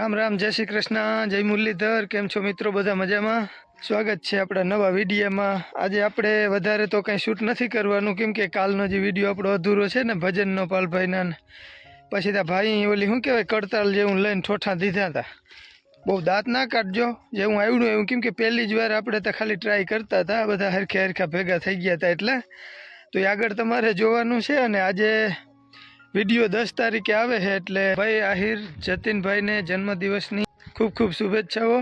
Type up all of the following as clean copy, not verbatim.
राम राम जय श्री कृष्ण जय मुरलीधर। केम छो मित्रों बधा मजामां? स्वागत है अपना नवा विडियो में। आज आपणे वधारे तो कई शूट नहीं करवानुं केम के कालनो जे विडियो आपणो अधूरो छे ने भजननो पालभाईना पछी त्या भाई ओली शुं कहेवाय कड़ताल जेवुं लईने ठोठा दीधा था। बहु दांत ना काढजो जेवुं आवड्युं एवुं, केम के पहली ज वार आपणे तो खाली ट्राय करता था, बधा हरखा हरखा भेगा थई गया था एटले तो ए आगळ तमारे जोवानुं छे। अने आजे विडियो 10 तारीखे आवे है एटले भाई आहिर जतीन भाई ने जन्मदिवसनी खूब खूब शुभेच्छाओ।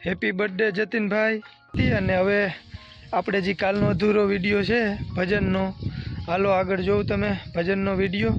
हेपी बर्थडे जतीन भाई। अने हवे आपणे जे कालनो अधूरो विडियो छे भजननो, हालो आगळ जोव तमे भजननो विडियो।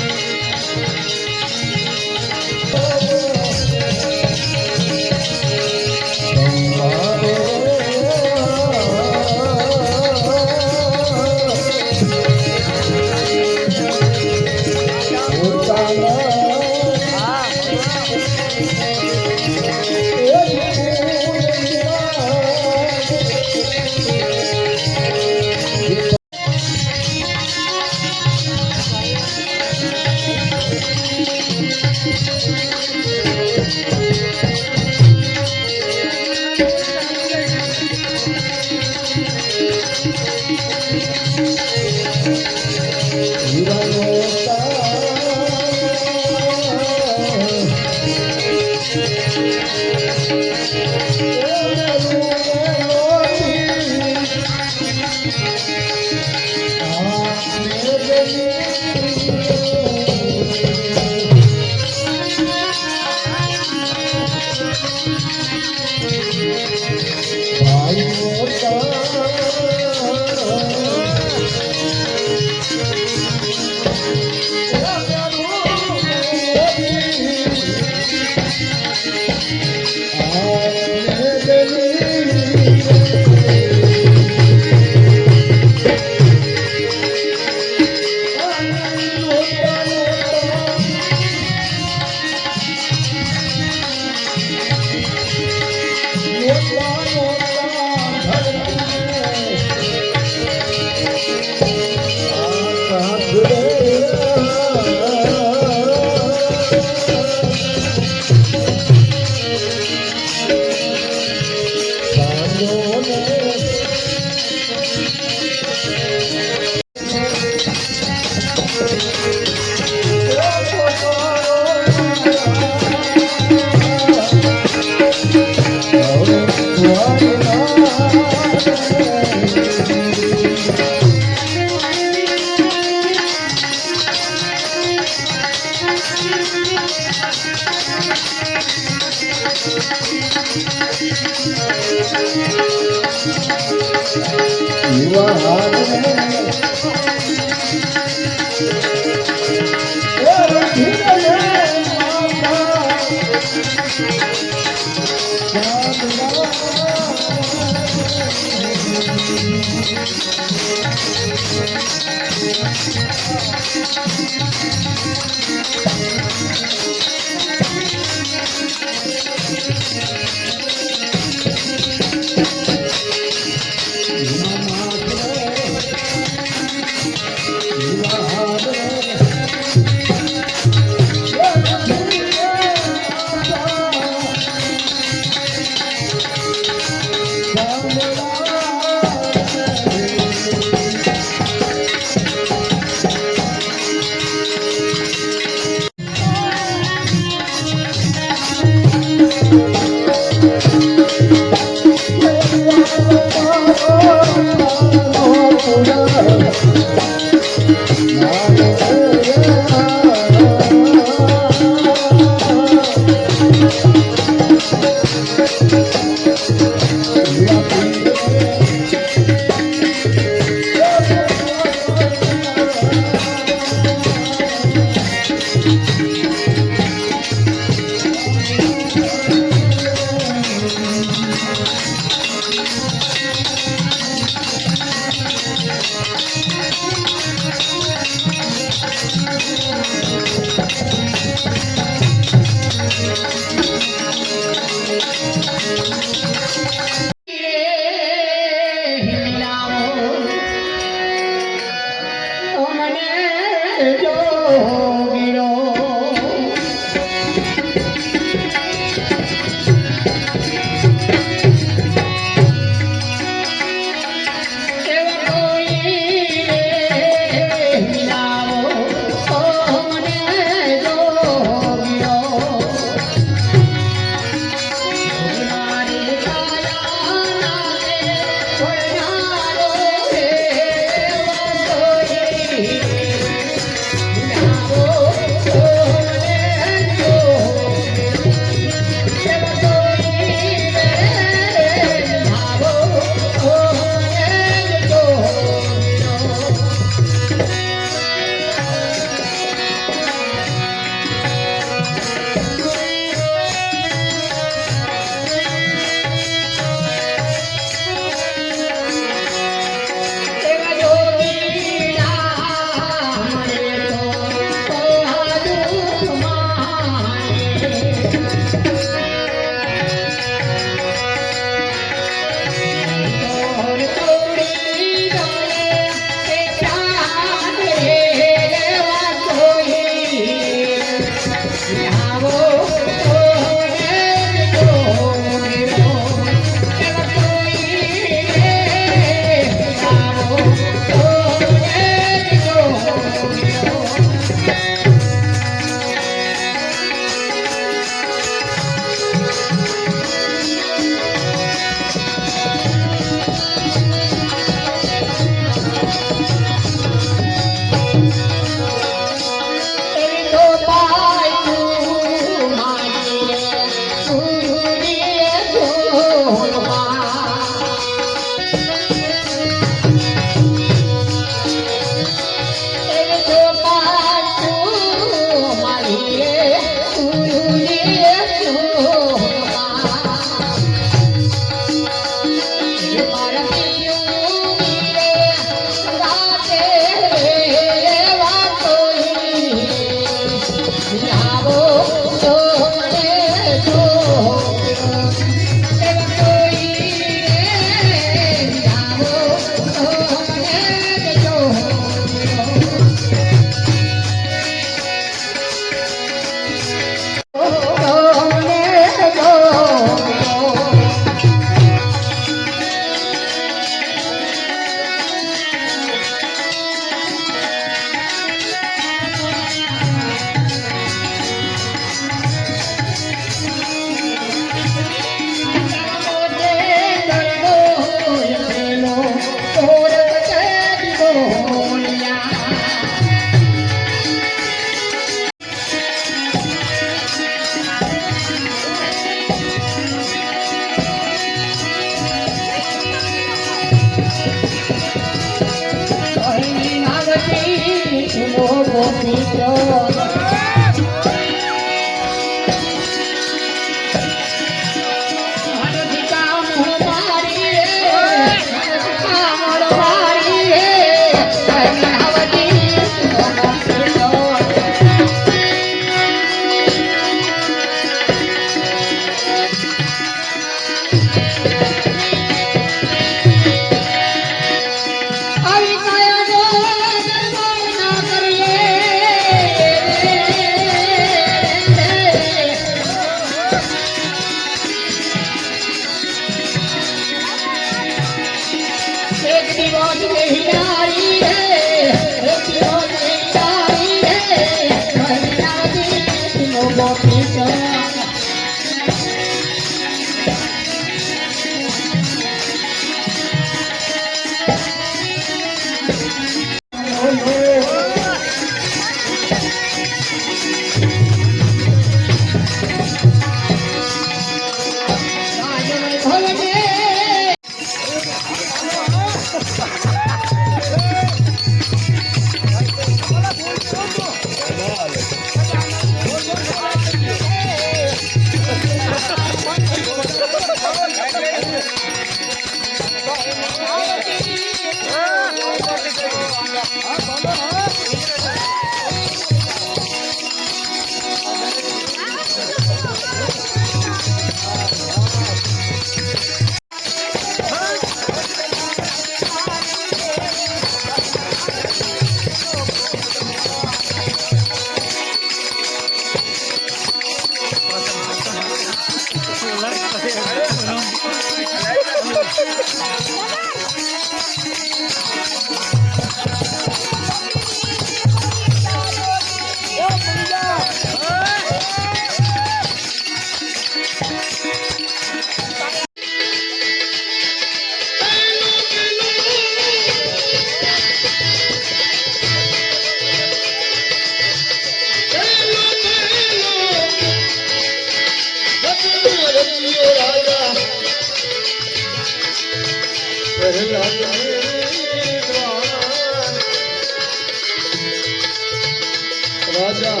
રાજા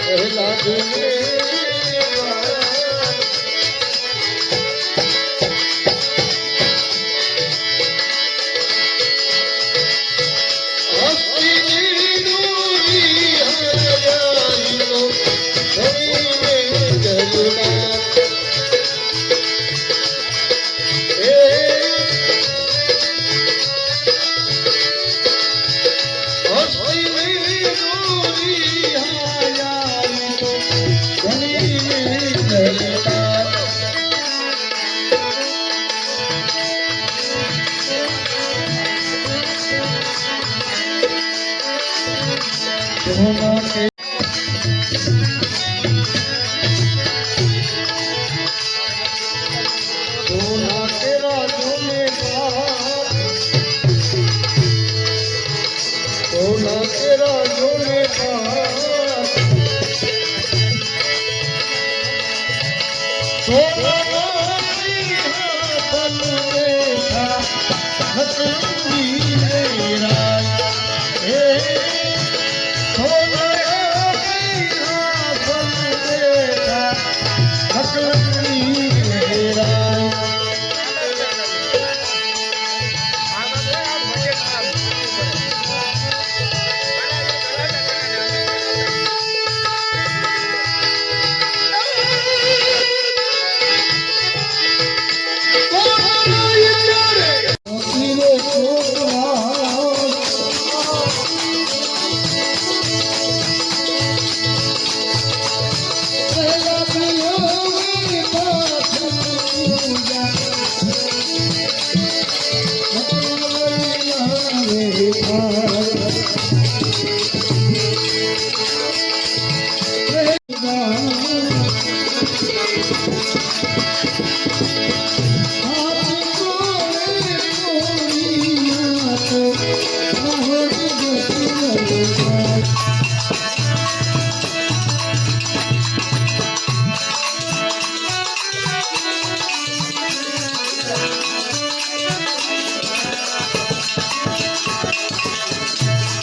પહેલા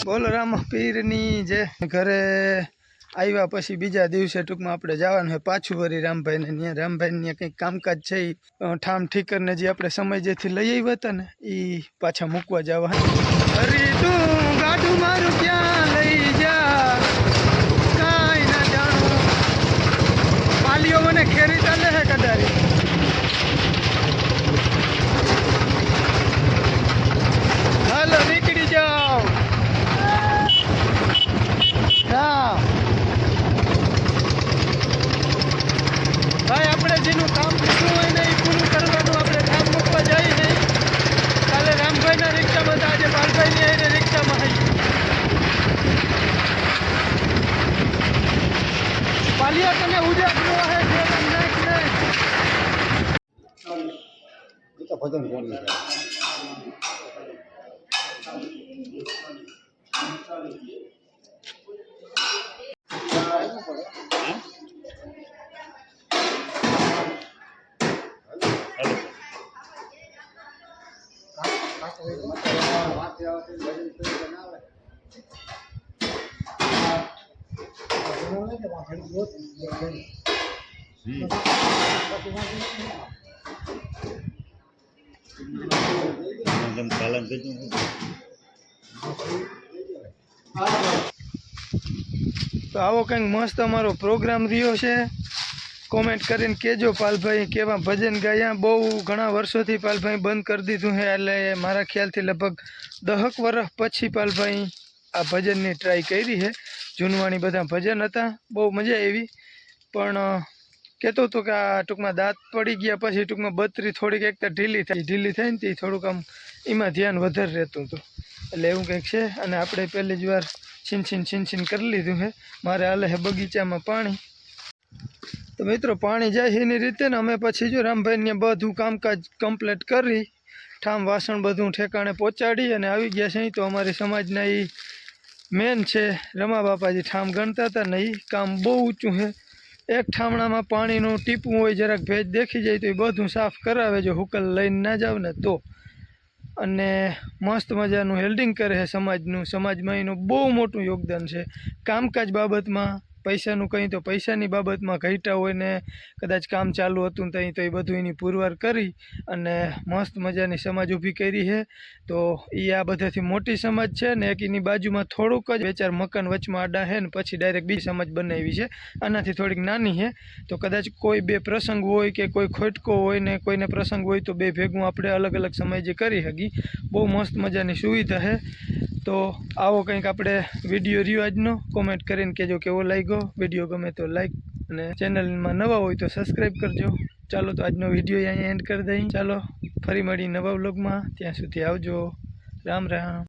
બોલો રામા પીરની જે ઘરે આવ્યા પછી બીજા દિવસે ટૂંકમાં આપણે જવાનું હોય પાછું વળી રામભાઈને ત્યાં રામભાઈને કંઈક કામકાજ છે એ ઠામ ઠીકરને જે આપણે સમય જેથી લઈ આવ્યા હતા ને એ પાછા મૂકવા જવા. અરે તું ગાડું મારું ક્યાં લઈ જા કાંઈ ના જાણું. પાલીઓ મને ખેરી ચાલે હે કદારી. હાલો નીકળી જાઓ. હા ભાઈ, આપણે જેનું કામ પૂરું હોય ને એ પૂરું કરવાનું. આપણે કામ મૂકવા જઈએ નહીં. કાલે રામભાઈના રિક્ષામાં હતા, આજે બાલભાઈની આવીને રિક્ષામાં આવી. પાલિયા તને ઉજાગરો હે નાખ નહીં. તો આવો કંઈક મસ્ત અમારો પ્રોગ્રામ રહ્યો છે. કોમેન્ટ કરીને કહેજો પાલભાઈ કેવા ભજન ગાયા. બહુ ઘણા વર્ષોથી પાલભાઈ બંધ કરી દીધું છે, એટલે મારા ખ્યાલથી લગભગ 10 વર્ષ પછી પાલભાઈ આ ભજનની ટ્રાય કરી છે. જૂનવાણી બધા ભજન હતા, બહુ મજા આવી. પણ કહેતો હતો કે આ ટૂંકમાં દાંત પડી ગયા પછી ટૂંકમાં બત્રી થોડીક એક તો ઢીલી થાય ને તે થોડુંક આમ એમાં ધ્યાન વધારે રહેતું હતું. એટલે એવું કંઈક છે. અને આપણે પહેલી જ વાર છીન કરી લીધું છે. મારે હાલે છે બગીચામાં પાણી. તો મિત્રો પાણી જાય એની રીતે ને અમે પછી જો રામભાઈને બધું કામકાજ કમ્પ્લીટ કરી ઠામ વાસણ બધું ઠેકાણે પહોંચાડી અને આવી ગયા છે. તો અમારી સમાજના એ મેન છે રમા બાપાજી ઠામ ગણતા હતા ને એ કામ બહુ ઊંચું છે. એક ઠામણામાં પાણીનું ટીપું હોય, જરાક ભેજ દેખી જાય તો એ બધું સાફ કરાવે જો હુકલ લઈને ના જાવ ને તો. અને મસ્ત મજાનું હેલ્ડિંગ કરે છે સમાજનું. સમાજમાં એનું બહુ મોટું યોગદાન છે કામકાજ બાબતમાં. પૈસાનું કંઈ તો પૈસાની બાબતમાં ઘટ્યા હોય ને કદાચ કામ ચાલુ હતું ને ત્યાં તો એ બધું એની પુરવાર કરી અને મસ્ત મજાની સમાજ ઊભી કરી છે. તો એ આ બધાથી મોટી સમાજ છે ને એક એની બાજુમાં થોડુંક જ 2-4 મકાન વચમાં આડા છે ને પછી ડાયરેક્ટ બીજી સમાજ બનાવી છે. આનાથી થોડીક નાની છે. તો કદાચ કોઈ બે પ્રસંગ હોય કે કોઈ ખોટકો હોય ને કોઈને પ્રસંગ હોય તો બે ભેગું આપણે અલગ અલગ સમય જે કરી શકીએ. બહુ મસ્ત મજાની સુવિધા છે. તો આવો કંઈક આપણે વિડીયો રહ્યો આજનો. કોમેન્ટ કરીને કહેજો કેવો લાગ્યો. વિડીયો ગમે તો લાઈક અને ચેનલમાં નવા હોય તો સબસ્ક્રાઈબ કરજો. ચાલો તો આજનો વિડીયો અહીંયા એન્ડ કરી દઈએ. ચાલો ફરી મળી નવા વ્લોગમાં. ત્યાં સુધી આવજો. રામ રામ.